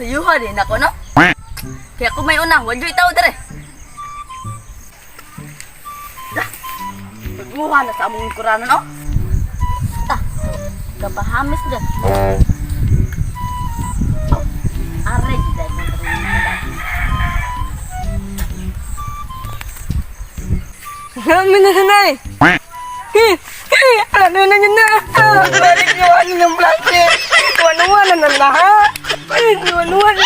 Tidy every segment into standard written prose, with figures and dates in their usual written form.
Sayuha din ako, no? Kaya kung may una, wadyo itaw dere. Pagmuha na sa among kurana, no? Kapahamis dyan. Aray, dahil mo Kami na sanay. Ano na yun na? Balik nyo ano ng plastic. Tuwan-tuwan na lahat. Tuwan-tuwan na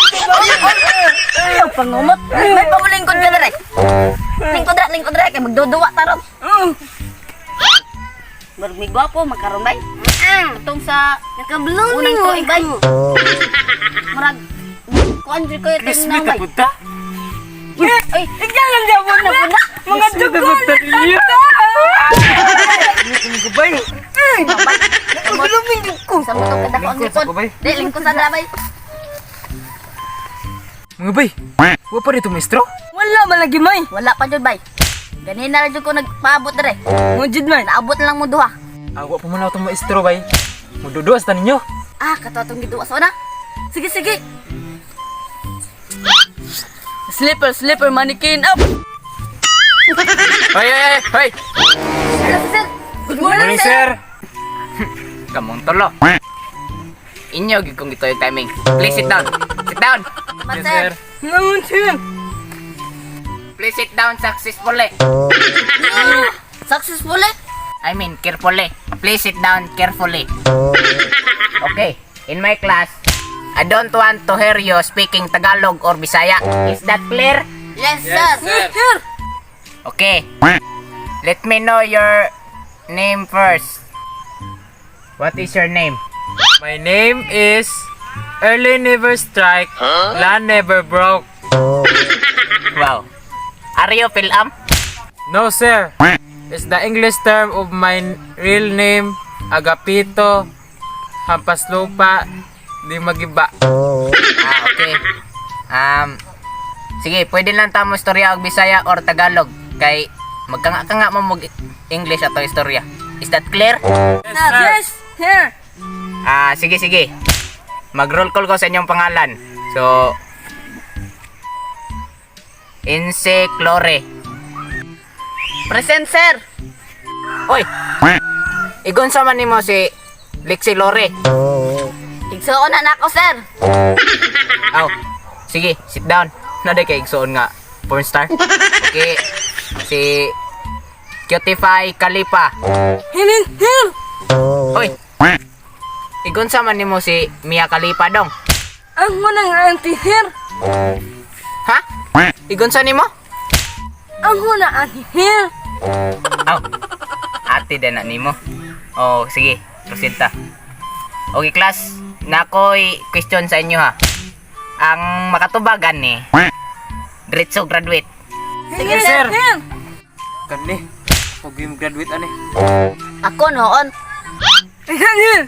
Ayaw, pangumot. May pamulingkod ka dere. Lingkod ra, kaya magduduwa tarot. Marami gwapo, magkaroon bay. Itong sa unang tuig bay. Marag, kuan dyan ko yung tingnan bay. Ay, tignan lang dyan mo na. Mga dugo na. Ano ko ba yun? Lumingin ko. sa mutok kita ko ang lingkod. Di, lingkod sa dra bay. Mga bay, wa pa rito maestro? Wala man lagi may. Wala pa dyan bay. Ganina rin ko nagpaabot dere. Mujid man. Naabot lang mo duha. Wa pa man ako itong maestro bay. Mududuas ta ninyo. Katotong giduwa sa una. Sige, sige. Slipper, mannequin up. Hoy! Hello, sir. Good morning, Morning, sir! Kamong tolo. Inyo, gid kong ito yung timing. Please sit down. Sit down! Yes, sir. Naman sir. Please sit down successfully. Successfully? I mean, carefully. Please sit down carefully. Okay, in my class, I don't want to hear you speaking Tagalog or Bisaya. Is that clear? Yes, sir. Sir. Okay. Let me know your name first. What is your name? My name is Early Never Strike, Land Never Broke. Wow. Are you Phil-Am? No, sir. It's the English term of my real name, Agapito Hampaslupa Di Magiba. Okay. Sige, pwede lang tamo istorya og Bisaya or Tagalog kay magkanga-kanga mo mag English ato istorya. Is that clear? Yes, sir. Sige. Mag-roll call ko sa inyong pangalan. So, Inse Clore. Present, sir. Oy! Igon sa man nimo si Lexi Lore. Igsuon na ako, sir. Aw, sige, sit down. Naday kay igsuon nga porn star. Okay, si Cutify Kalipa. Here. Oy! Igon sa man nimo si Mia Kalipa dong. Ang munang auntie here. Ha? Igon sa nimo? Ang muna auntie here. Aw, ate din na nimo. Oh, sige, proceed ta. Okay, class. Nakoy question sa inyo ha. Ang makatubagan ni diretso graduate. Sige, sir. Here. Kani, pag graduate ani. Ako noon. Here.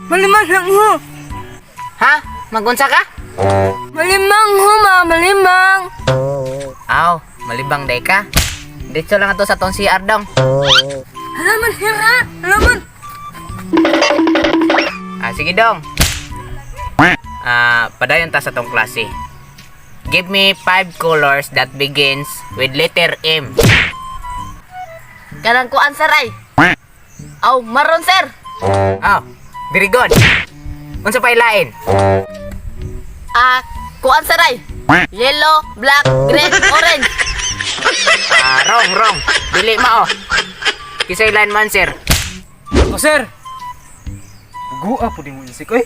Malimang lang ho. Ha? Magunsa ka? Malimang ho, malimang. Aw, malibang day ka. Diretso lang ato sa tong CR dong. Halaman here ha. Halaman. Sige dong. Padayon ta sa tong klase. Give me 5 colors that begins with letter M. Kanang kuan, sir, ay. Aw, maroon, sir. Oh, very good. Unsa pa ilain? Kuan, sir, ay. Yellow, black, green, orange. Wrong. Dili mao. Kisay line man, sir. Oh, sir. Gua po din mo isik, oy.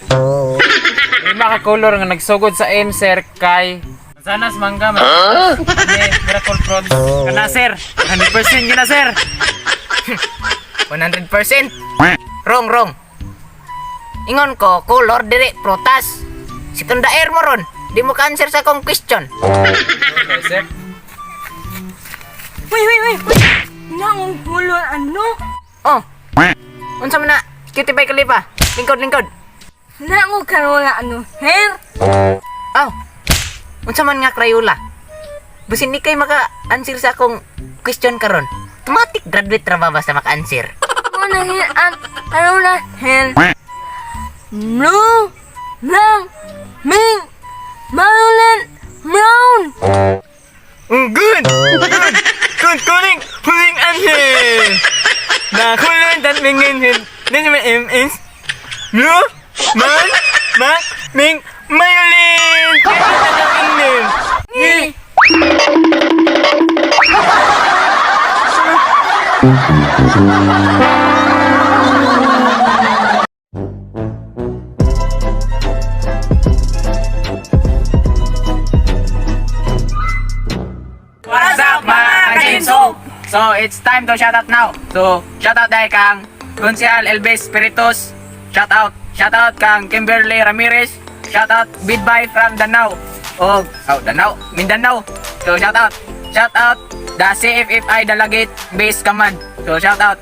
May mga color nga nagsugod sa M, sir, kay Manzanas, mangga, miracle fruits. Kana, sir. 100% yun na, sir. 100%? Wrong. Ingon ko, color, dili, prutas. Sikong daer mo ron. Di mo ka-answer sa akong question. Okay, sir. Wait. Nang ulo ano? Oh. Unsa man na? Cutie pie Kalipa. Lingkod. Nang karola ano? Hair? Oh. Unsa man nga Crayola? Basin ni kay maka-answer sa akong question karon. Automatic graduate ra ba basta maka-answer? Muna hair at karola hair. Blue, lang, ming, Marlon Brown. Good! Good calling! Huling answer! The color that begins with this name is blue, Ming, Violin! Kaya ito ang name! What's up mga kajinso? So it's time to shout out now. So shout out dahil kang Consihal Elvis Spiritus. Shout out kang Kimberly Ramirez. Shout out Bidbay from Danau. Danau, Mindanao. So shout out the CFFI Dalagit Base Command. So shout out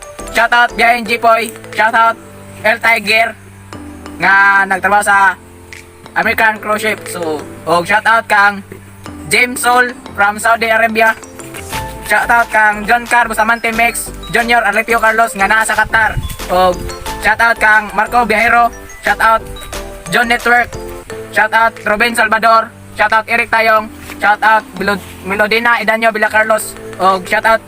Biyahin Jipoy. Shout out El Tiger nga nagtrabaho sa American Cruise Ship. So shout out kang James Sol from Saudi Arabia. Shoutout kang John Car Bustamante Mix, Junior Arletio Carlos nga naa sa Qatar. O shoutout kang Marco Viajero. Shoutout John Network. Shoutout Ruben Salvador. Shoutout Eric Tayong. Shoutout Melodina Idanyo Villa Carlos. O shoutout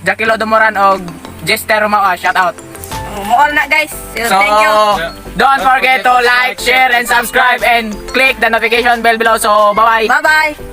Jackie Lodomoran o Jester Romao. Shoutout. All na guys. So, Thank you. don't forget to like, share, and subscribe and click the notification bell below. So, bye-bye. Bye-bye.